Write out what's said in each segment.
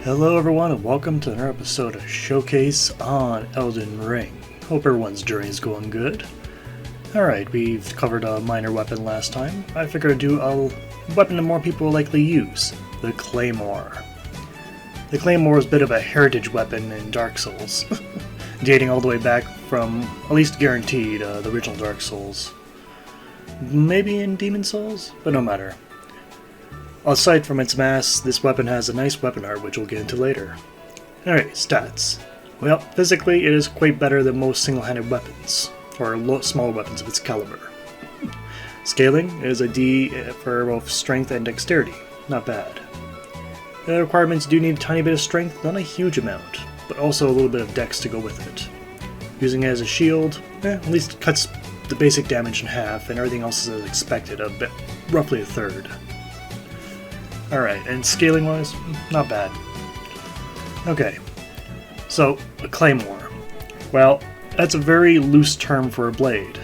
Hello everyone and welcome to another episode of Showcase on Elden Ring. Hope everyone's journey is going good. Alright, we've covered a minor weapon last time. I figured I'd do a weapon that more people will likely use, the Claymore. The Claymore is a bit of a heritage weapon in Dark Souls, dating all the way back from, at least guaranteed, the original Dark Souls. Maybe in Demon Souls? But no matter. Aside from its mass, this weapon has a nice weapon art which we'll get into later. Alright, stats. Well, physically it is quite better than most single-handed weapons, or smaller weapons of its caliber. Scaling is a D for both strength and dexterity, not bad. The requirements do need a tiny bit of strength, not a huge amount, but also a little bit of dex to go with it. Using it as a shield, at least cuts the basic damage in half, and everything else is as expected, roughly a third. Alright, and scaling wise, not bad. Okay, so a Claymore. Well, that's a very loose term for a blade.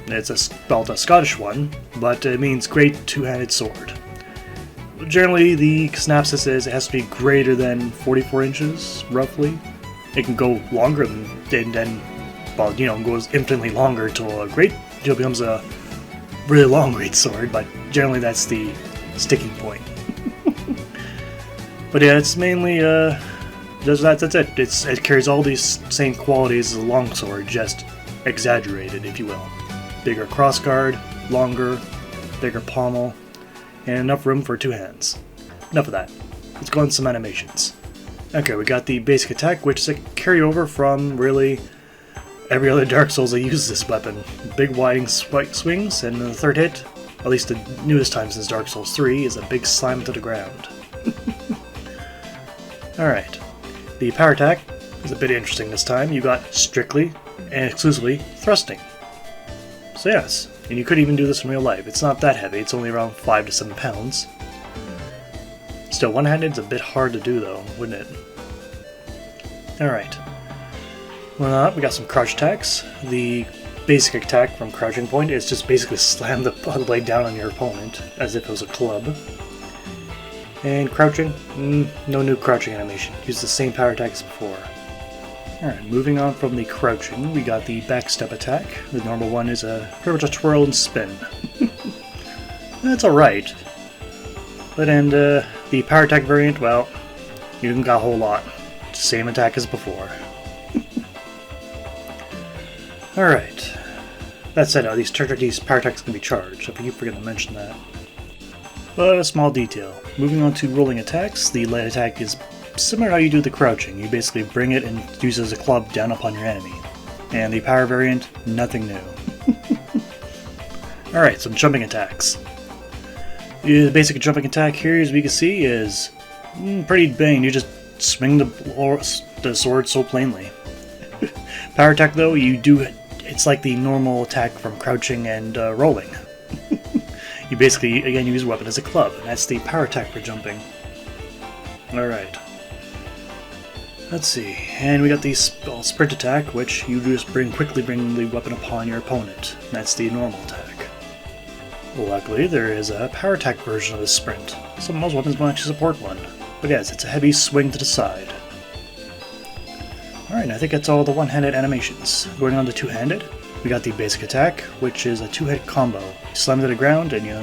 It's a Scottish one, but it means great two-handed sword. Generally, the synopsis is it has to be greater than 44 inches, roughly. It can go longer than well, goes infinitely longer till it becomes a really long great sword, but generally that's the sticking point. But yeah, it's mainly, that's it. It carries all these same qualities as a longsword, just exaggerated, if you will. Bigger crossguard, longer, bigger pommel, and enough room for two hands. Enough of that. Let's go on some animations. Okay, we got the basic attack, which is a carryover from, really, every other Dark Souls that uses this weapon. Big wide swings, and the third hit, at least the newest time since Dark Souls 3, is a big slam to the ground. Alright, the power attack is a bit interesting this time. You got strictly and exclusively thrusting. So yes, and you could even do this in real life. It's not that heavy, it's only around 5 to 7 pounds. Still, one-handed is a bit hard to do though, wouldn't it? Alright. Well, we got some crouch attacks. The basic attack from crouching point is just basically slam the blade down on your opponent, as if it was a club. And crouching, no new crouching animation. Use the same power attack as before. Alright, moving on from the crouching, we got the backstep attack. The normal one is pretty much a twirl and spin. That's alright. But and the power attack variant, well, you haven't got a whole lot. Same attack as before. Alright. That said, these power attacks can be charged. I keep forgetting to mention that. But a small detail. Moving on to rolling attacks, the light attack is similar to how you do the crouching. You basically bring it and use it as a club down upon your enemy. And the power variant, nothing new. Alright, some jumping attacks. The basic jumping attack here, as we can see, is pretty bang. You just swing the sword so plainly. Power attack though, it's like the normal attack from crouching and rolling. You basically, again, use a weapon as a club, and that's the power attack for jumping. Alright. Let's see, and we got the sprint attack, which you just quickly bring the weapon upon your opponent. That's the normal attack. Luckily, there is a power attack version of the sprint. Most weapons will actually support one. But yes, it's a heavy swing to the side. Alright, I think that's all the one-handed animations. Going on to two-handed, we got the basic attack, which is a two-hit combo. You slam to the ground and you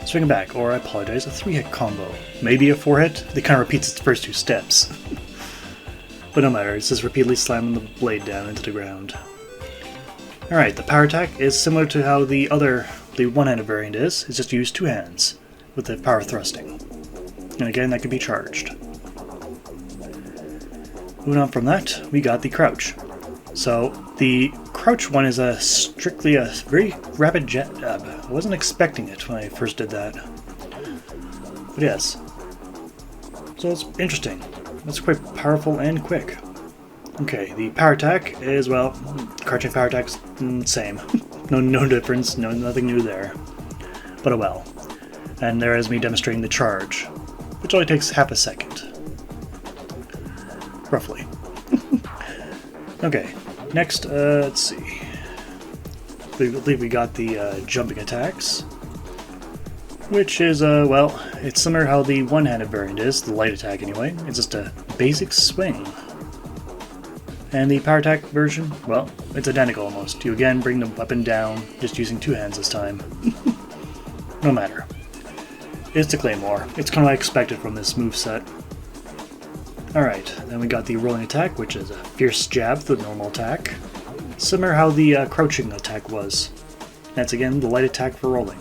swing it back, or I apologize, a three-hit combo. Maybe a four-hit? It kind of repeats its first two steps. But no matter, it's just repeatedly slamming the blade down into the ground. Alright, the power attack is similar to how the one-handed variant is. It's just use two hands with the power thrusting. And again, that can be charged. Moving on from that, we got the crouch. So, the crouch one is strictly a very rapid jab. I wasn't expecting it when I first did that. But yes. So it's interesting. It's quite powerful and quick. Okay, the power attack is, well, crouching power attack's same. No difference, nothing new there. But oh well. And there is me demonstrating the charge, which only takes half a second. Roughly. Okay, next, let's see. I believe we got the jumping attacks. which is, well, it's similar how the one-handed variant is, the light attack anyway. It's just a basic swing. And the power attack version, well, it's identical almost. You again bring the weapon down, just using two hands this time. No matter. It's the Claymore. It's kind of what I expected from this moveset. Alright, then we got the rolling attack, which is a fierce jab to the normal attack. Similar how the crouching attack was. That's again the light attack for rolling.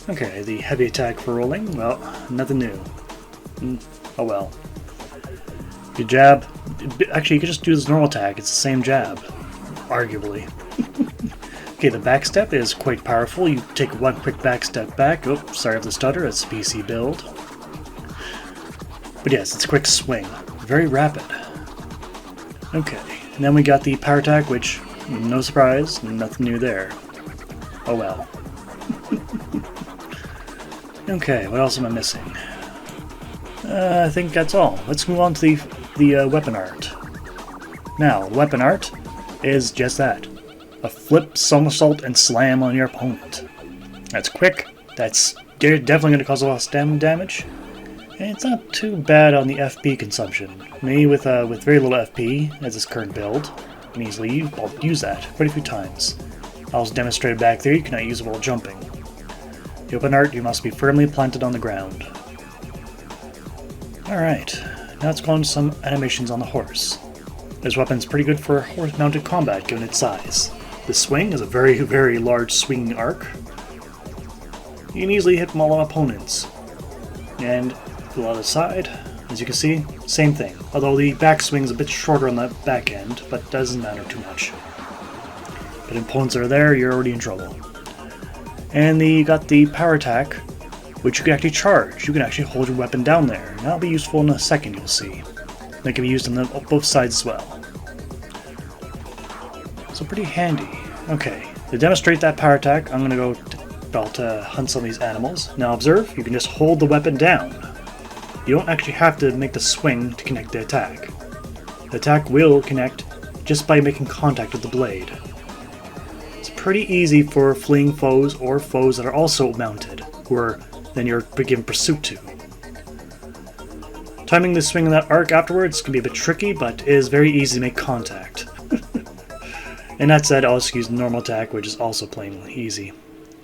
Okay, the heavy attack for rolling, well, nothing new. Oh well. Good jab. Actually, you could just do this normal attack, it's the same jab. Arguably. Okay, the backstep is quite powerful. You take one quick backstep back. Oh, sorry for the stutter, it's PC build. But yes, it's a quick swing. Very rapid. Okay, and then we got the power attack, which, no surprise, nothing new there. Oh well. Okay, what else am I missing? I think that's all. Let's move on to the weapon art. Now, weapon art is just that. A flip, somersault, and slam on your opponent. That's quick. That's definitely going to cause a lot of stamina damage. And it's not too bad on the FP consumption. Me, with very little FP, as this current build, can easily use that quite a few times. I also demonstrated back there you cannot use it while jumping. The open art, you must be firmly planted on the ground. Alright, now let's go on to some animations on the horse. This weapon's pretty good for horse-mounted combat given its size. The swing is a very, very large swinging arc. You can easily hit all opponents. And to the other side, as you can see, same thing. Although the backswing is a bit shorter on the back end, but doesn't matter too much. But if opponents are there, you're already in trouble. And you got the power attack, which you can actually charge. You can actually hold your weapon down there. And that'll be useful in a second, you'll see. That can be used on both sides as well. So pretty handy. Okay, to demonstrate that power attack, I'm going to go hunt some of these animals. Now observe, you can just hold the weapon down. You don't actually have to make the swing to connect the attack. The attack will connect just by making contact with the blade. It's pretty easy for fleeing foes or foes that are also mounted, who then you're given pursuit to. Timing the swing in that arc afterwards can be a bit tricky, but it is very easy to make contact. And that said, I'll just use the normal attack, which is also plain easy.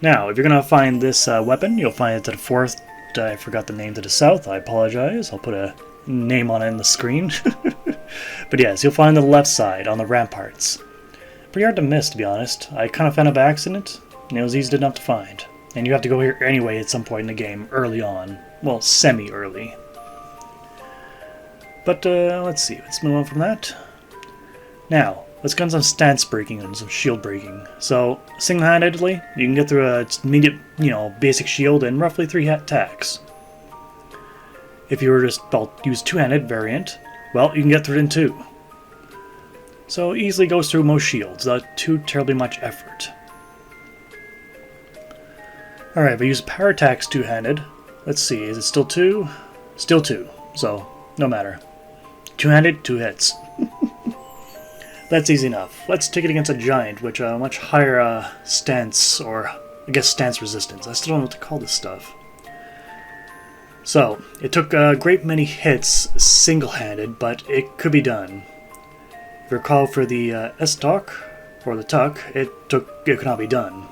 Now, if you're going to find this weapon, you'll find it to the fourth. I forgot the name to the south, I apologize. I'll put a name on it in the screen. But yes, you'll find it on the left side, on the ramparts. Pretty hard to miss, to be honest. I kind of found it by accident, and it was easy enough to find. And you have to go here anyway at some point in the game, early on. Well, semi-early. But let's see, let's move on from that. Now, let's get on some stance breaking and some shield breaking. So, single-handedly, you can get through a immediate, basic shield in roughly 3 attacks. If you were just use two-handed variant, well, you can get through it in 2. So, easily goes through most shields, not too terribly much effort. Alright, if I use power attacks two-handed, let's see, is it still 2? Still 2, so no matter. Two-handed, 2 hits. That's easy enough. Let's take it against a giant, which much higher stance, or I guess stance resistance. I still don't know what to call this stuff. So, it took a great many hits single-handed, but it could be done. If you recall for the S-Talk, or the Tuck, it could not be done.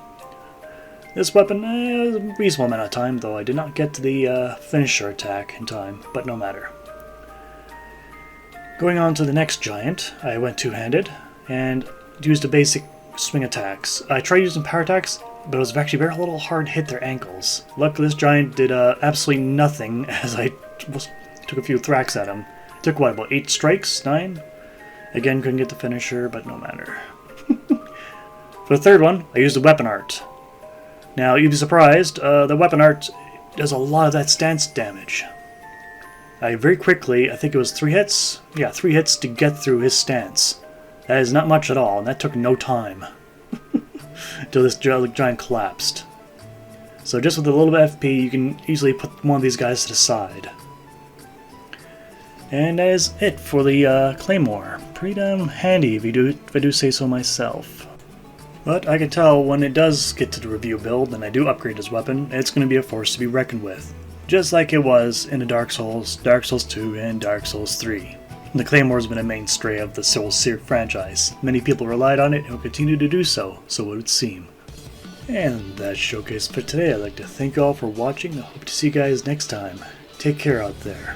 This weapon was a reasonable amount of time, though I did not get to the finisher attack in time, but no matter. Going on to the next giant, I went two-handed, and used the basic swing attacks. I tried using power attacks, but it was actually very little hard to hit their ankles. Luckily this giant did absolutely nothing, as I took a few thwacks at him. It took what, about 8 strikes? 9? Again, couldn't get the finisher, but no matter. For the third one, I used the weapon art. Now, you'd be surprised, the weapon art does a lot of that stance damage. I very quickly, I think it was 3 hits? Yeah, 3 hits to get through his stance. That is not much at all, and that took no time. Until this giant collapsed. So just with a little bit of FP, you can easily put one of these guys to the side. And that is it for the Claymore. Pretty damn handy if I do say so myself. But I can tell when it does get to the review build and I do upgrade his weapon, it's going to be a force to be reckoned with. Just like it was in the Dark Souls 2, and Dark Souls 3. The Claymore has been a mainstay of the Souls franchise. Many people relied on it and will continue to do so, so it would seem. And that's Showcase for today. I'd like to thank you all for watching. I hope to see you guys next time. Take care out there.